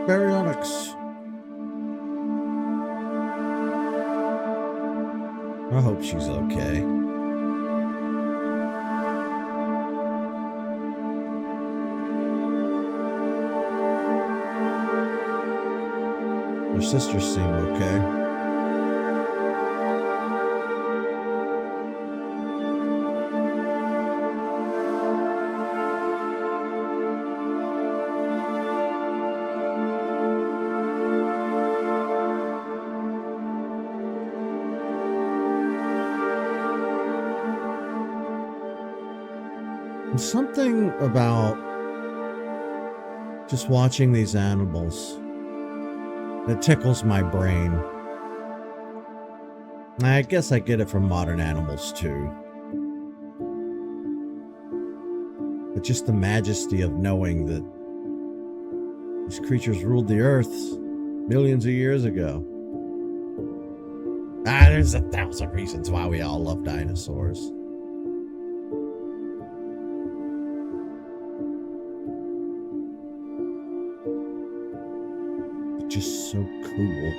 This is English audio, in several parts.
Baryonyx. I hope she's okay. Her sisters seem okay. Something about just watching these animals that tickles my brain. I guess I get it from modern animals too. But just the majesty of knowing that these creatures ruled the earth millions of years ago. There's 1,000 reasons why we all love dinosaurs. Just so cool.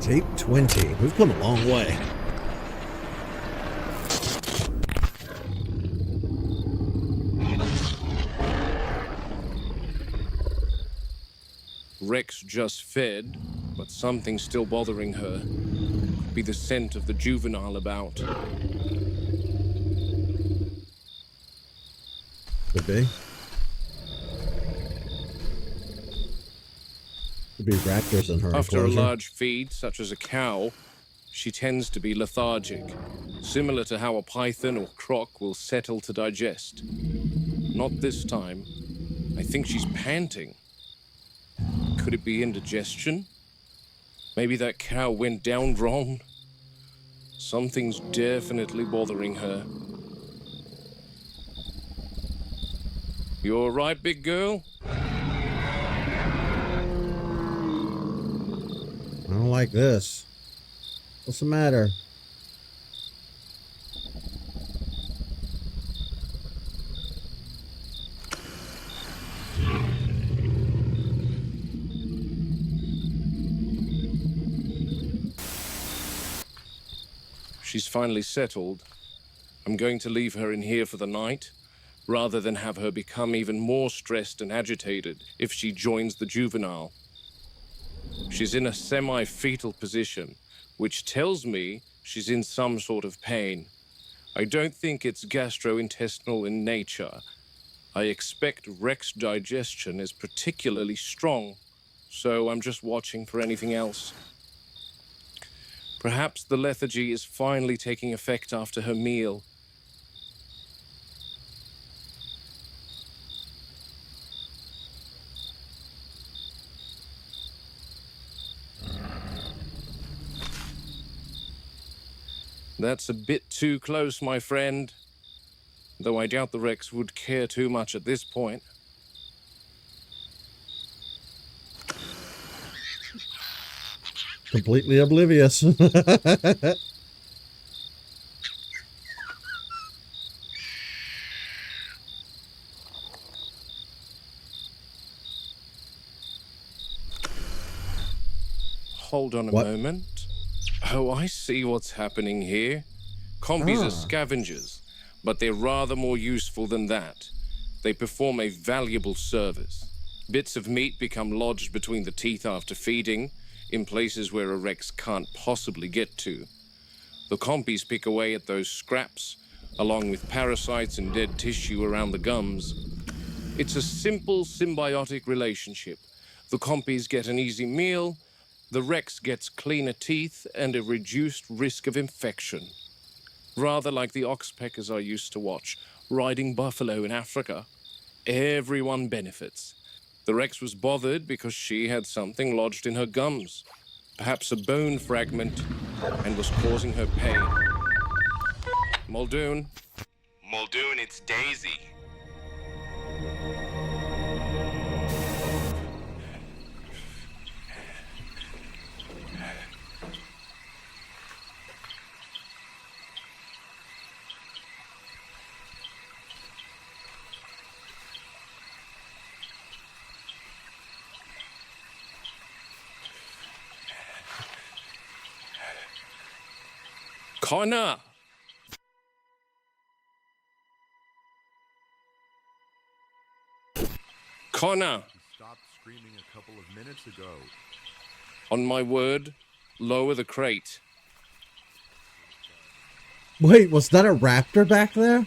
Tape 20. We've come a long way. Rex just fed, but something's still bothering her. Could be the scent of the juvenile about. Could be. Could be raptors in her After enclosure. a large feed, such as a cow, she tends to be lethargic, similar to how a python or croc will settle to digest. Not this time. I think she's panting. Could it be indigestion? Maybe that cow went down wrong? Something's definitely bothering her. You all right, big girl? I don't like this. What's the matter? She's finally settled. I'm going to leave her in here for the night, rather than have her become even more stressed and agitated if she joins the juvenile. She's in a semi-fetal position, which tells me she's in some sort of pain. I don't think it's gastrointestinal in nature. I expect Rex digestion is particularly strong, so I'm just watching for anything else. Perhaps the lethargy is finally taking effect after her meal. That's a bit too close, my friend. Though I doubt the Rex would care too much at this point. Completely oblivious. hold on a What? moment. Oh, I see what's happening here. Compies are scavengers, but they're rather more useful than that. They perform a valuable service. Bits of meat become lodged between the teeth after feeding, in places where a Rex can't possibly get to. The compies pick away at those scraps, along with parasites and dead tissue around the gums. It's a simple symbiotic relationship. The compies get an easy meal, the Rex gets cleaner teeth and a reduced risk of infection. Rather like the oxpeckers I used to watch, riding buffalo in Africa. Everyone benefits. The Rex was bothered because she had something lodged in her gums, perhaps a bone fragment, and was causing her pain. Muldoon? Muldoon, it's Daisy. Connor! Connor! He stopped screaming a couple of minutes ago. On my word, lower the crate. Wait, was that a raptor back there?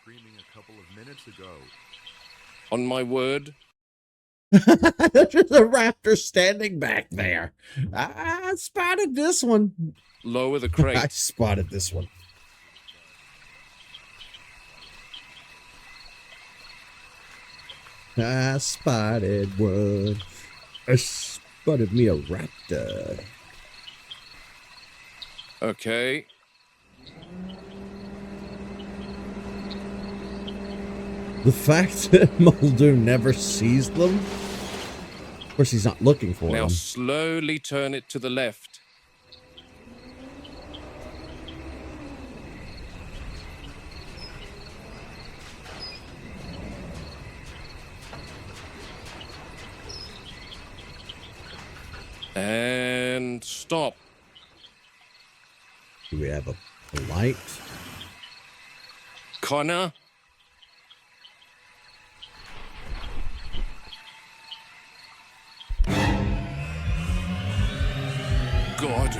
Screaming a couple of minutes ago. On my word, There's a raptor standing back there. I spotted this one. lower the I crate. spotted this one. I spotted one. I spotted me a raptor. Okay. The fact that Muldoon never sees them. Of course, he's not looking for Now them. slowly turn it to the left. And stop. Do we have a light? Connor? God.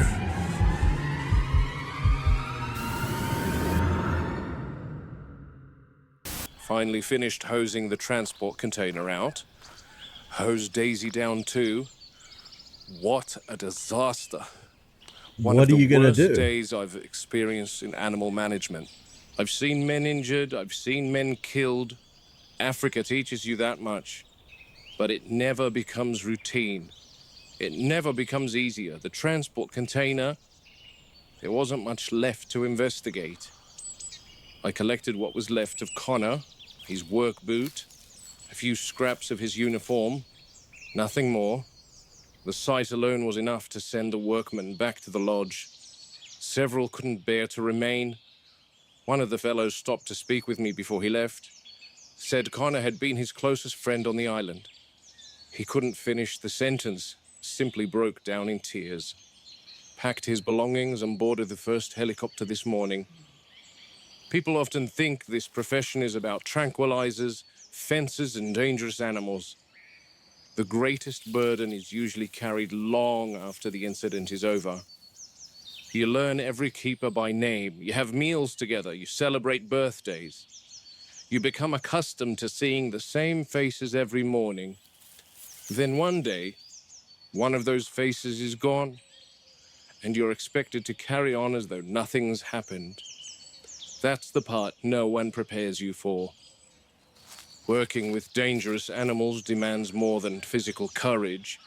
Finally finished hosing the transport container out. Hosed Daisy down too. What a disaster. One What of are the you gonna worst do? days I've experienced in animal management. I've seen men injured, I've seen men killed. Africa teaches you that much. But it never becomes routine. It never becomes easier. The transport container, there wasn't much left to investigate. I collected what was left of Connor, his work boot, a few scraps of his uniform, nothing more. The sight alone was enough to send the workmen back to the lodge. Several couldn't bear to remain. One of the fellows stopped to speak with me before he left. Said Connor had been his closest friend on the island. He couldn't finish the sentence, simply broke down in tears. Packed his belongings and boarded the first helicopter this morning. People often think this profession is about tranquilizers, fences, and dangerous animals. The greatest burden is usually carried long after the incident is over. You learn every keeper by name, you have meals together, you celebrate birthdays. You become accustomed to seeing the same faces every morning. Then one day, one of those faces is gone, and you're expected to carry on as though nothing's happened. That's the part no one prepares you for. Working with dangerous animals demands more than physical courage.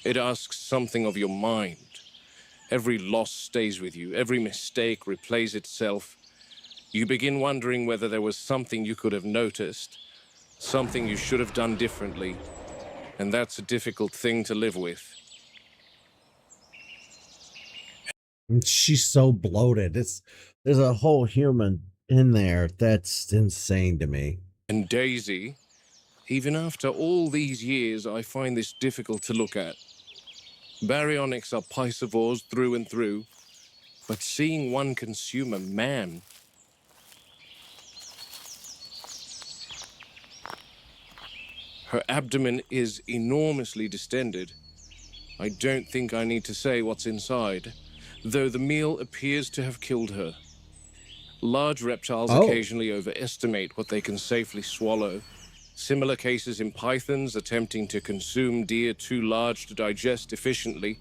It asks something of your mind. Every loss stays with you. Every mistake replays itself. You begin wondering whether there was something you could have noticed, something you should have done differently. And that's a difficult thing to live with. And she's so bloated. There's a whole human in there. That's insane to me. And Daisy, Even after all these years, I find this difficult to look at. Baryonyx are piscivores through and through, but seeing one consume a man... Her abdomen is enormously distended. I don't think I need to say what's inside, though the meal appears to have killed her. Large reptiles occasionally overestimate what they can safely swallow. Similar cases in pythons attempting to consume deer too large to digest efficiently.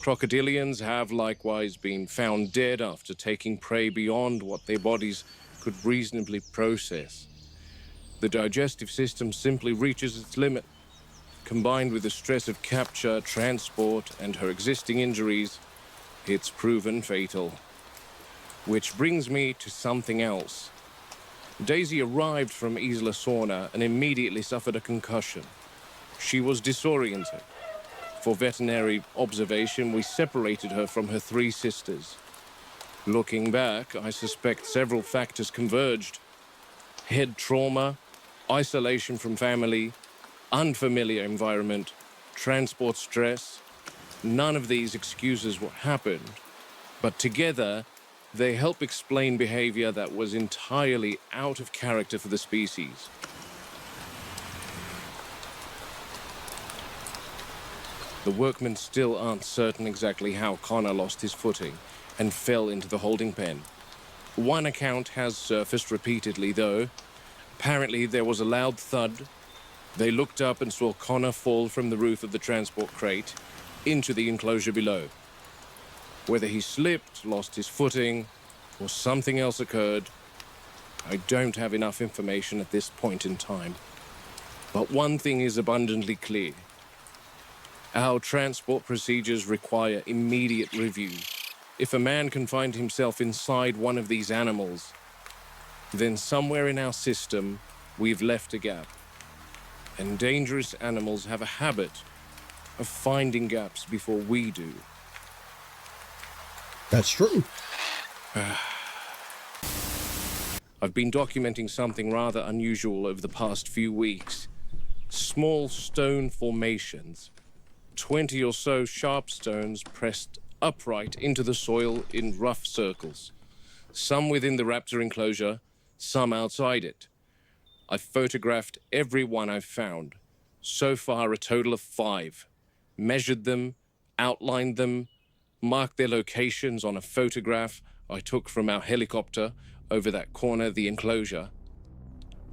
Crocodilians have likewise been found dead after taking prey beyond what their bodies could reasonably process. The digestive system simply reaches its limit. Combined with the stress of capture, transport, and her existing injuries, it's proven fatal. Which brings me to something else. Daisy arrived from Isla Sorna and immediately suffered a concussion. She was disoriented. For veterinary observation, we separated her from her 3 sisters. Looking back, I suspect several factors converged. Head trauma, isolation from family, unfamiliar environment, transport stress. None of these excuses what happened, but together they help explain behavior that was entirely out of character for the species. The workmen still aren't certain exactly how Connor lost his footing and fell into the holding pen. One account has surfaced repeatedly, though. Apparently, there was a loud thud. They looked up and saw Connor fall from the roof of the transport crate into the enclosure below. Whether he slipped, lost his footing, or something else occurred, I don't have enough information at this point in time. But one thing is abundantly clear. Our transport procedures require immediate review. If a man can find himself inside one of these animals, then somewhere in our system, we've left a gap. And dangerous animals have a habit of finding gaps before we do. That's true. I've been documenting something rather unusual over the past few weeks. Small stone formations. 20 or so sharp stones pressed upright into the soil in rough circles. Some within the raptor enclosure, some outside it. I've photographed every one I've found. So far, a total of 5. Measured them, outlined them, marked their locations on a photograph I took from our helicopter over that corner of the enclosure.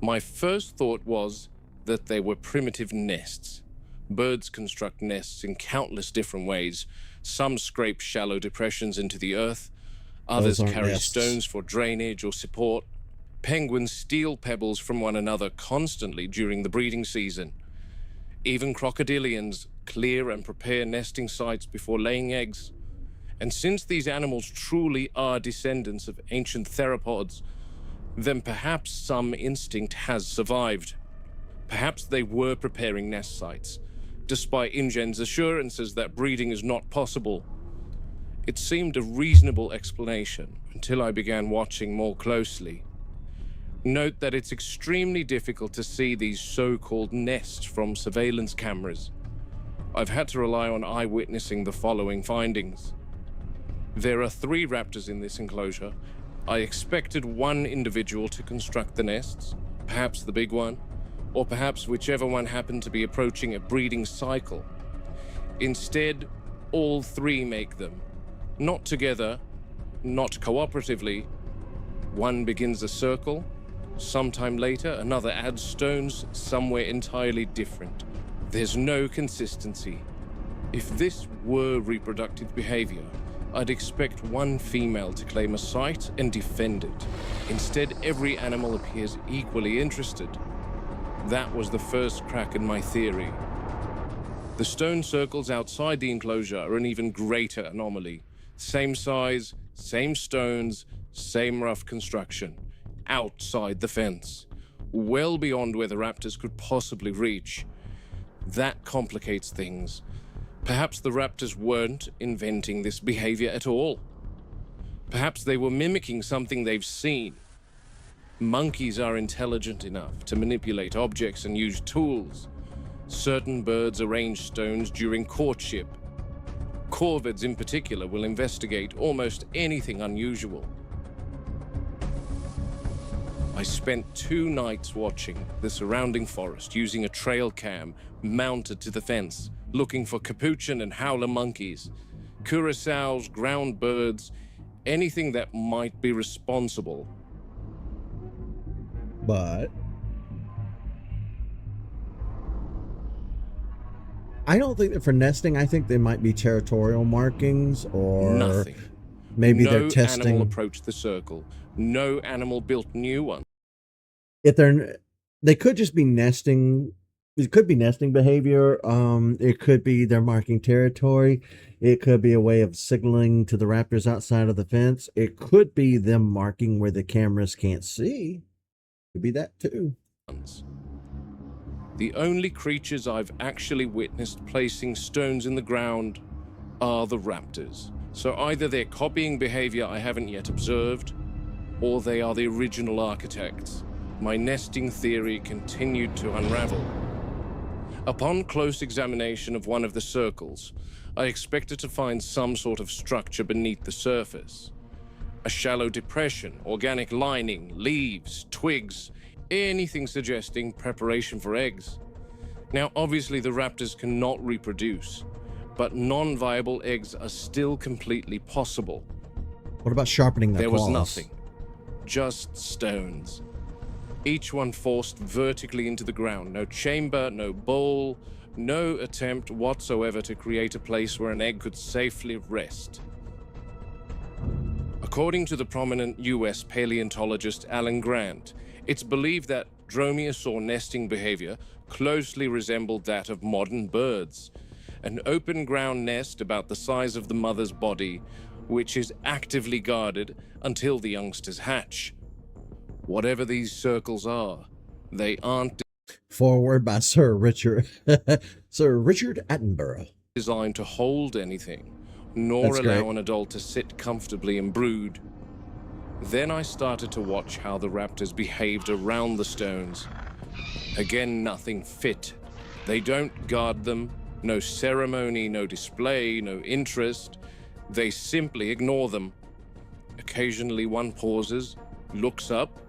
My first thought was that they were primitive nests. Birds construct nests in countless different ways. Some scrape shallow depressions into the earth. Others carry nests. stones for drainage or support. Penguins steal pebbles from one another constantly during the breeding season. Even crocodilians clear and prepare nesting sites before laying eggs. And since these animals truly are descendants of ancient theropods, then perhaps some instinct has survived. Perhaps they were preparing nest sites, despite InGen's assurances that breeding is not possible. It seemed a reasonable explanation until I began watching more closely. Note that it's extremely difficult to see these so-called nests from surveillance cameras. I've had to rely on eyewitnessing the following findings. There are 3 raptors in this enclosure. I expected one individual to construct the nests, perhaps the big one, or perhaps whichever one happened to be approaching a breeding cycle. Instead, all 3 make them. Not together, not cooperatively. One begins a circle. Sometime later, another adds stones somewhere entirely different. There's no consistency. If this were reproductive behavior, I'd expect one female to claim a site and defend it. Instead, every animal appears equally interested. That was the first crack in my theory. The stone circles outside the enclosure are an even greater anomaly. Same size, same stones, same rough construction. Outside the fence. Well beyond where the raptors could possibly reach. That complicates things. Perhaps the raptors weren't inventing this behavior at all. Perhaps they were mimicking something they've seen. Monkeys are intelligent enough to manipulate objects and use tools. Certain birds arrange stones during courtship. Corvids in particular will investigate almost anything unusual. I spent 2 nights watching the surrounding forest using a trail cam mounted to the fence, looking for capuchin and howler monkeys, curassows, ground birds, anything that might be responsible. But I don't think that for nesting, I think they might be territorial markings, or Nothing. maybe No they're testing. animal approached the circle. No animal built new one. If they could just be nesting. It could be nesting behavior. It could be they're marking territory. It could be a way of signaling to the raptors outside of the fence. It could be them marking where the cameras can't see. Could be that too. The only creatures I've actually witnessed placing stones in the ground are the raptors. So either they're copying behavior I haven't yet observed, or they are the original architects. My nesting theory continued to unravel. Upon close examination of one of the circles, I expected to find some sort of structure beneath the surface. A shallow depression, organic lining, leaves, twigs, anything suggesting preparation for eggs. Now, obviously the raptors cannot reproduce, but non-viable eggs are still completely possible. What about sharpening their There claws? was nothing, just stones. Each one forced vertically into the ground. No chamber, no bowl, no attempt whatsoever to create a place where an egg could safely rest. According to the prominent US paleontologist Alan Grant, it's believed that dromaeosaur nesting behavior closely resembled that of modern birds. An open ground nest about the size of the mother's body, which is actively guarded until the youngsters hatch. Whatever these circles are, they aren't Forward by Sir Richard Attenborough. designed to hold anything, nor That's allow great. an adult to sit comfortably and brood. Then I started to watch how the raptors behaved around the stones. Again, nothing fit. They don't guard them, no ceremony, no display, no interest. They simply ignore them. Occasionally one pauses, looks up,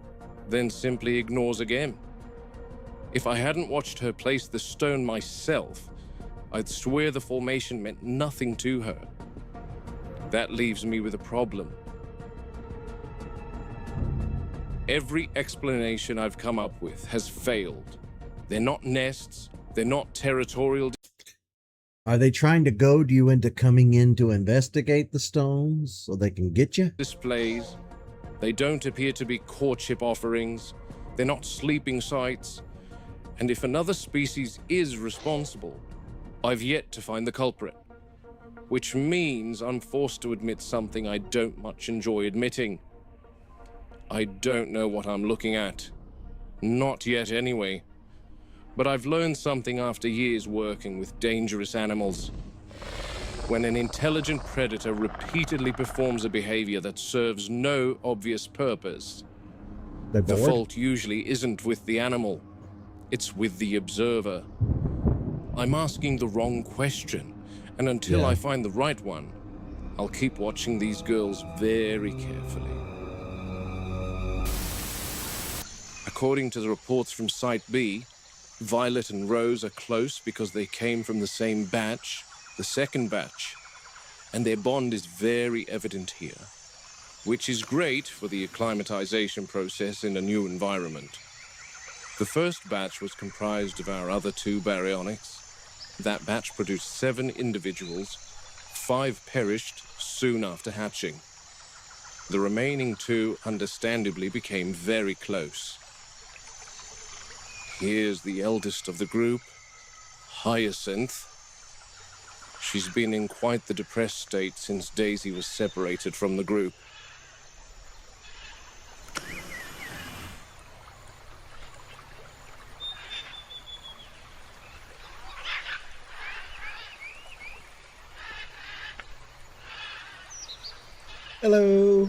then simply ignores again. If I hadn't watched her place the stone myself, I'd swear the formation meant nothing to her. That leaves me with a problem. Every explanation I've come up with has failed. They're not nests, they're not territorial. Are they trying to goad you into coming in to investigate the stones so they can get you? Displays. They don't appear to be courtship offerings. They're not sleeping sites. And if another species is responsible, I've yet to find the culprit. Which means I'm forced to admit something I don't much enjoy admitting. I don't know what I'm looking at. Not yet anyway. But I've learned something after years working with dangerous animals. When an intelligent predator repeatedly performs a behavior that serves no obvious purpose, They're the bored? fault usually isn't with the animal. It's with the observer. I'm asking the wrong question, and until Yeah. I find the right one, I'll keep watching these girls very carefully. According to the reports from Site B, Violet and Rose are close because they came from the same batch, the second batch, and their bond is very evident here, which is great for the acclimatization process in a new environment. The first batch was comprised of our other 2 baryonyx. That batch produced 7 individuals. 5 perished soon after hatching. The remaining 2 understandably became very close. Here's the eldest of the group, Hyacinth. She's been in quite the depressed state since Daisy was separated from the group. Hello.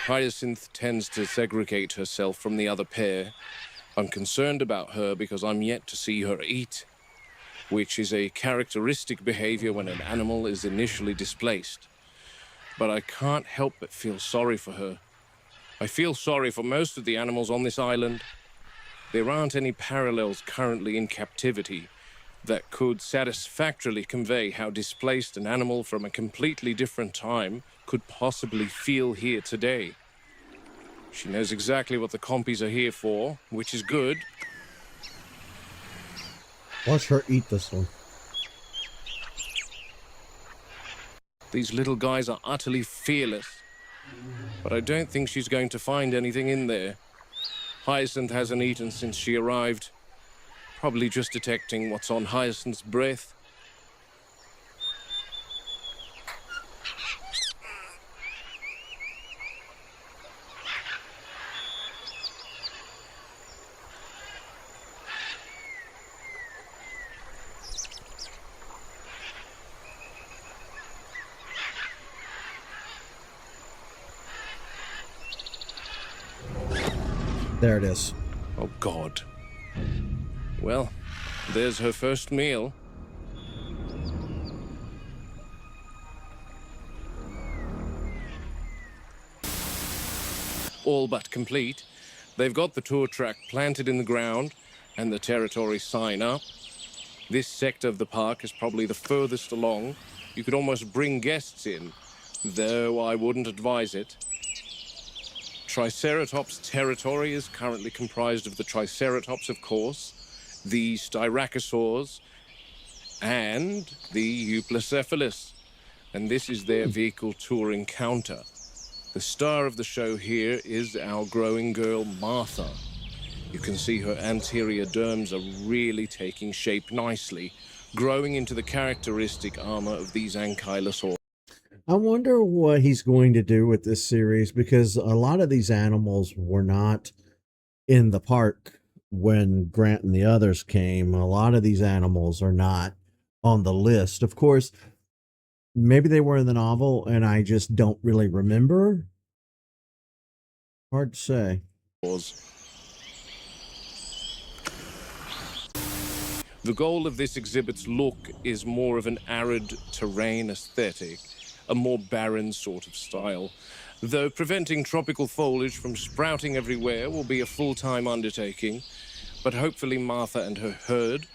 Hyacinth tends to segregate herself from the other pair. I'm concerned about her because I'm yet to see her eat, which is a characteristic behavior when an animal is initially displaced. But I can't help but feel sorry for her. I feel sorry for most of the animals on this island. There aren't any parallels currently in captivity that could satisfactorily convey how displaced an animal from a completely different time could possibly feel here today. She knows exactly what the compies are here for, which is good. Watch her eat this one. These little guys are utterly fearless, but I don't think she's going to find anything in there. Hyacinth hasn't eaten since she arrived, probably just detecting what's on Hyacinth's breath. There it is. Oh, God. Well, there's her first meal. All but complete. They've got the tour track planted in the ground and the territory sign up. This sector of the park is probably the furthest along. You could almost bring guests in, though I wouldn't advise it. Triceratops territory is currently comprised of the Triceratops, of course, the Styracosaurs, and the Euplacephalus. And this is their vehicle tour encounter. The star of the show here is our growing girl, Martha. You can see her anterior derms are really taking shape nicely, growing into the characteristic armor of these ankylosaurs. I wonder what he's going to do with this series, because a lot of these animals were not in the park when Grant and the others came. A lot of these animals are not on the list. Of course, maybe they were in the novel and I just don't really remember. Hard to say. The goal of this exhibit's look is more of an arid terrain aesthetic, a more barren sort of style, though preventing tropical foliage from sprouting everywhere will be a full-time undertaking, but hopefully Martha and her herd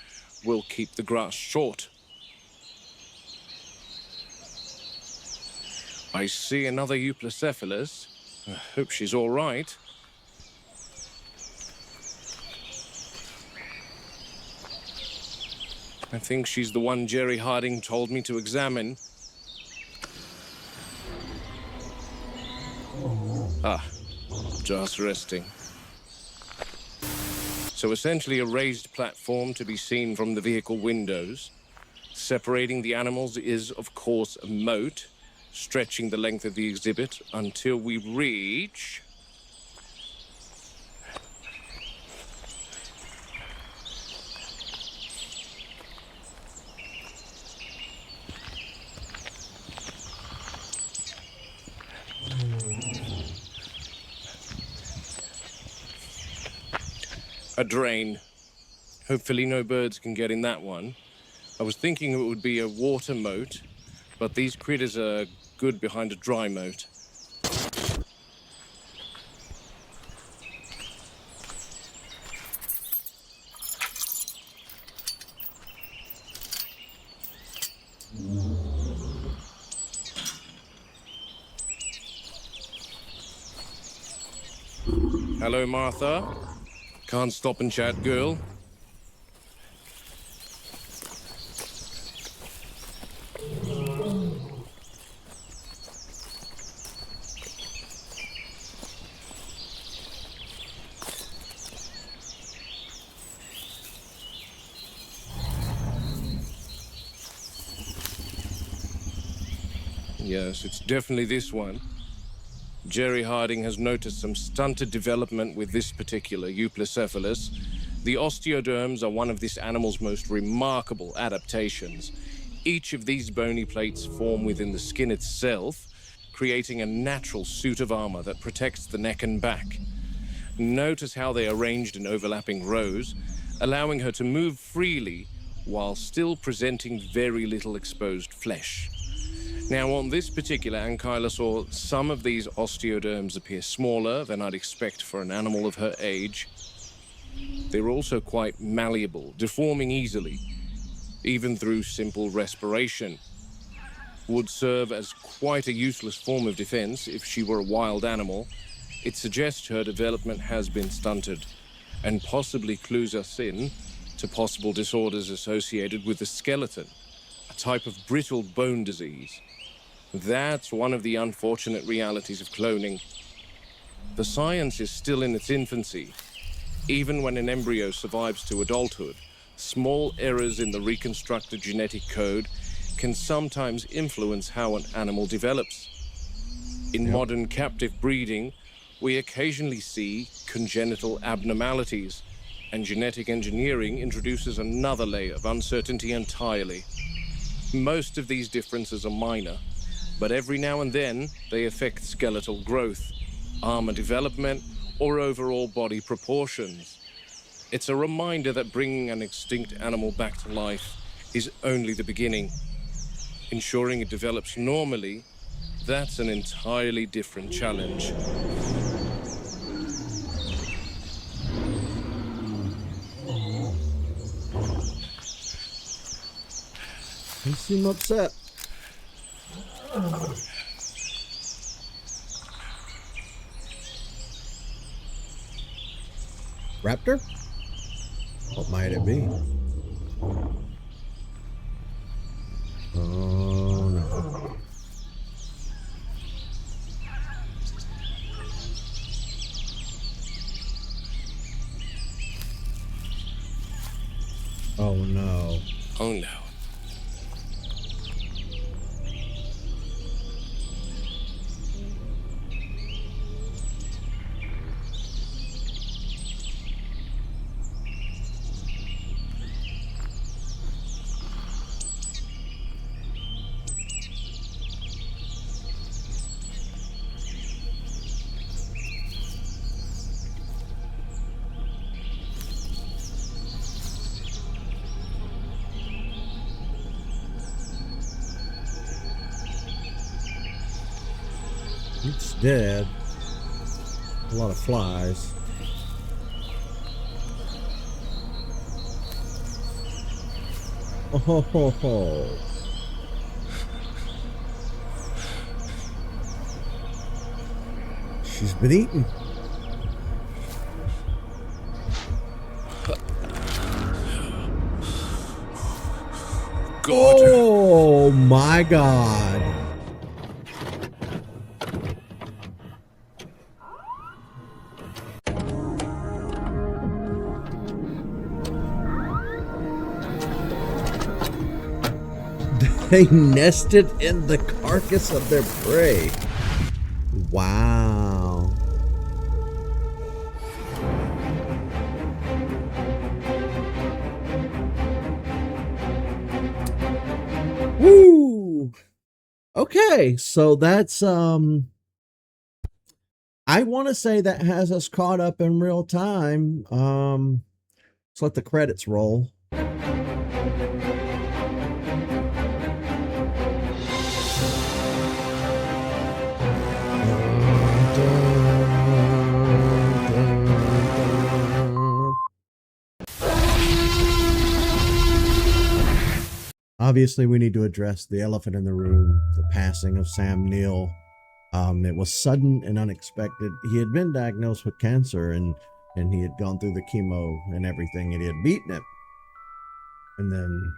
will keep the grass short. I see another Euplacephalus. I hope she's all right. I think she's the one Jerry Harding told me to examine. Ah, just resting. So essentially a raised platform to be seen from the vehicle windows. Separating the animals is, of course, a moat, stretching the length of the exhibit until we reach... a drain. Hopefully no birds can get in that one. I was thinking it would be a water moat, but these critters are good behind a dry moat. Hello, Martha. Can't stop and chat, girl. Yes, it's definitely this one. Jerry Harding has noticed some stunted development with this particular Euplacephalus. The osteoderms are one of this animal's most remarkable adaptations. Each of these bony plates form within the skin itself, creating a natural suit of armor that protects the neck and back. Notice how they are arranged in overlapping rows, allowing her to move freely while still presenting very little exposed flesh. Now, on this particular ankylosaur, some of these osteoderms appear smaller than I'd expect for an animal of her age. They're also quite malleable, deforming easily, even through simple respiration. Would serve as quite a useless form of defense if she were a wild animal. It suggests her development has been stunted, and possibly clues us in to possible disorders associated with the skeleton, a type of brittle bone disease. That's one of the unfortunate realities of cloning. The science is still in its infancy. Even when an embryo survives to adulthood, small errors in the reconstructed genetic code can sometimes influence how an animal develops. In modern captive breeding, we occasionally see congenital abnormalities, and genetic engineering introduces another layer of uncertainty entirely. Most of these differences are minor, but every now and then they affect skeletal growth, armor development, or overall body proportions. It's a reminder that bringing an extinct animal back to life is only the beginning. Ensuring it develops normally, that's an entirely different challenge. You seem upset. Raptor? What might it be? Oh no. Oh no. Oh no. It's dead. A lot of flies. Oh ho ho ho. She's been eaten. God. Oh my God. They nested in the carcass of their prey. Wow. Woo. Okay, so that's I want to say that has us caught up in real time. Let's let the credits roll. Obviously, we need to address the elephant in the room, the passing of Sam Neill. It was sudden and unexpected. He had been diagnosed with cancer and he had gone through the chemo and everything, and he had beaten it. And then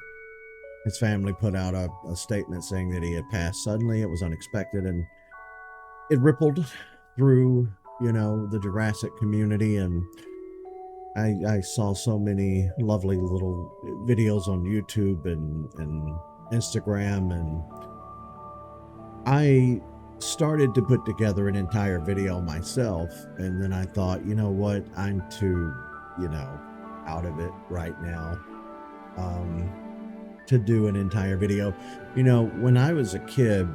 his family put out a statement saying that he had passed suddenly. It was unexpected, and it rippled through, the Jurassic community, and I saw so many lovely little videos on YouTube and Instagram, and I started to put together an entire video myself, and then I thought, you know what, I'm too, out of it right now to do an entire video. When I was a kid,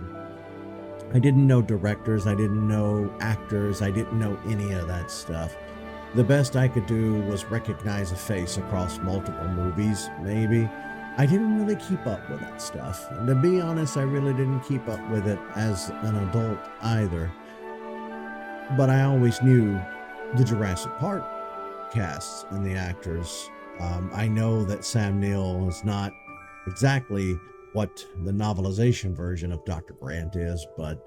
I didn't know directors, I didn't know actors, I didn't know any of that stuff. The best I could do was recognize a face across multiple movies, maybe. I didn't really keep up with that stuff. And to be honest, I really didn't keep up with it as an adult either. But I always knew the Jurassic Park casts and the actors. I know that Sam Neill is not exactly what the novelization version of Dr. Grant is, but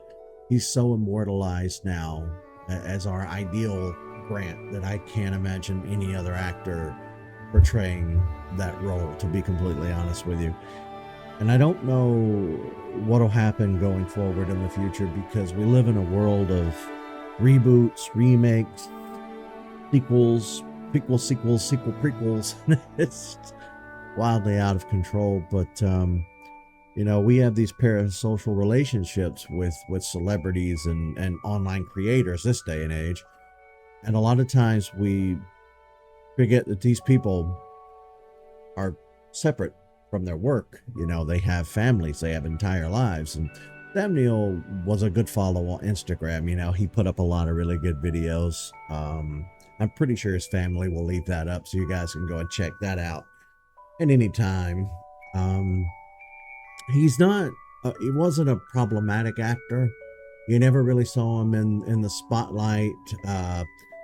he's so immortalized now as our ideal Grant that I can't imagine any other actor portraying that role, to be completely honest with you. And I don't know what'll happen going forward in the future, because we live in a world of reboots, remakes, sequels, sequel prequels. It's wildly out of control. But you know, we have these parasocial relationships with celebrities and online creators this day and age, and a lot of times we forget that these people are separate from their work. You know, they have families, they have entire lives. And Sam Neill was a good follow on Instagram. You know, he put up a lot of really good videos. I'm pretty sure his family will leave that up, so you guys can go and check that out at any time. He's not, he wasn't a problematic actor. You never really saw him in the spotlight.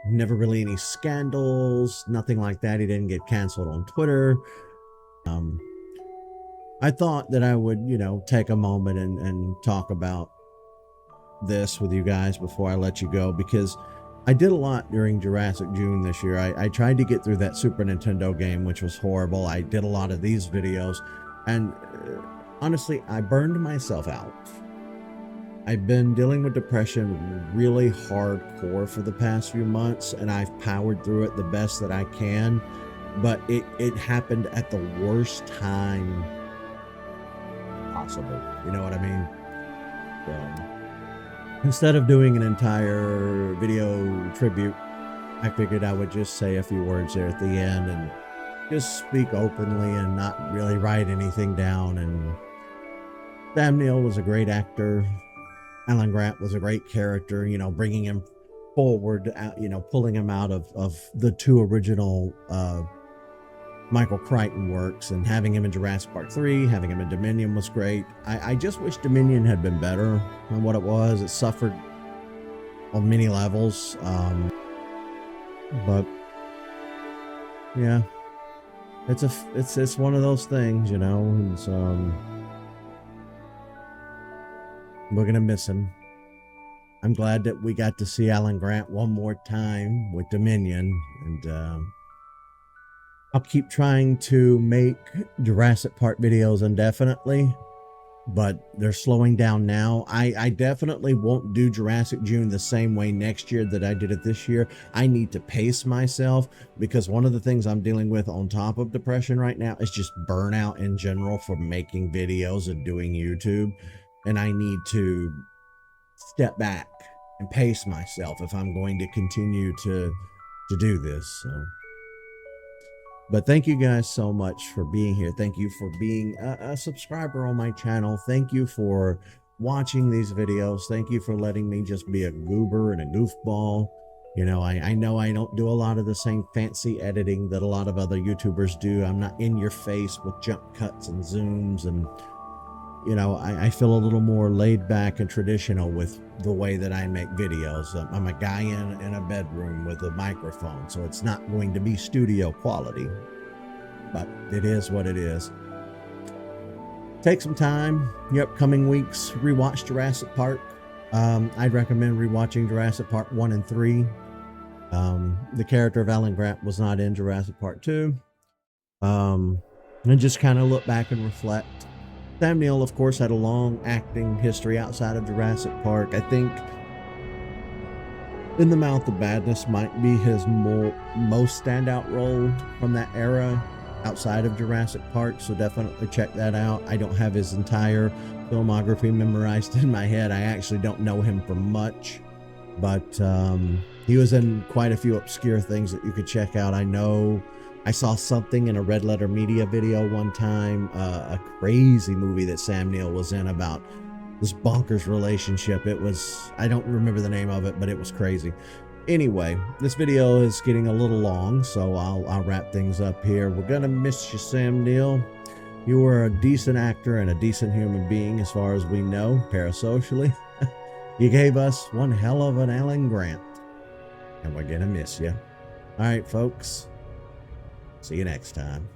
Never really any scandals, nothing like that. He didn't get canceled on Twitter. I thought that I would, you know, take a moment and talk about this with you guys before I let you go, because I did a lot during Jurassic June this year. I tried to get through that Super Nintendo game, which was horrible. I did a lot of these videos, and honestly, I burned myself out. I've been dealing with depression really hardcore for the past few months, and I've powered through it the best that I can, but it happened at the worst time possible. You know what I mean? Instead of doing an entire video tribute, I figured I would just say a few words there at the end and just speak openly and not really write anything down. And Sam Neill was a great actor. Alan Grant was a great character, you know, bringing him forward, you know, pulling him out of the two original Michael Crichton works, and having him in Jurassic Park 3, having him in Dominion was great. I just wish Dominion had been better than what it was. It suffered on many levels. But yeah, it's one of those things, you know. It's, we're gonna miss him. I'm glad that we got to see Alan Grant one more time with Dominion, and I'll keep trying to make Jurassic Park videos indefinitely, but they're slowing down now. I definitely won't do Jurassic June the same way next year that I did it this year. I need to pace myself, because one of the things I'm dealing with on top of depression right now is just burnout in general from making videos and doing YouTube. And I need to step back and pace myself if I'm going to continue to do this. So, but thank you guys so much for being here. Thank you for being a subscriber on my channel. Thank you for watching these videos. Thank you for letting me just be a goober and a goofball. You know, I know I don't do a lot of the same fancy editing that a lot of other YouTubers do. I'm not in your face with jump cuts and zooms, and you know, I feel a little more laid back and traditional with the way that I make videos. I'm a guy in a bedroom with a microphone, so it's not going to be studio quality, but it is what it is. Take some time, the upcoming weeks, rewatch Jurassic Park. I'd recommend rewatching Jurassic Park 1 and 3. The character of Alan Grant was not in Jurassic Park 2. And just kind of look back and reflect. Sam Neill, of course, had a long acting history outside of Jurassic Park. I think In the Mouth of Madness might be his most standout role from that era outside of Jurassic Park, so definitely check that out. I don't have his entire filmography memorized in my head. I actually don't know him from much, but he was in quite a few obscure things that you could check out. I know I saw something in a Red Letter Media video one time, a crazy movie that Sam Neill was in about this bonkers relationship. It was, I don't remember the name of it, but it was crazy. Anyway, this video is getting a little long, so I'll wrap things up here. We're gonna miss you, Sam Neill. You were a decent actor and a decent human being as far as we know, parasocially. You gave us one hell of an Alan Grant, and we're gonna miss you. All right, folks. See you next time.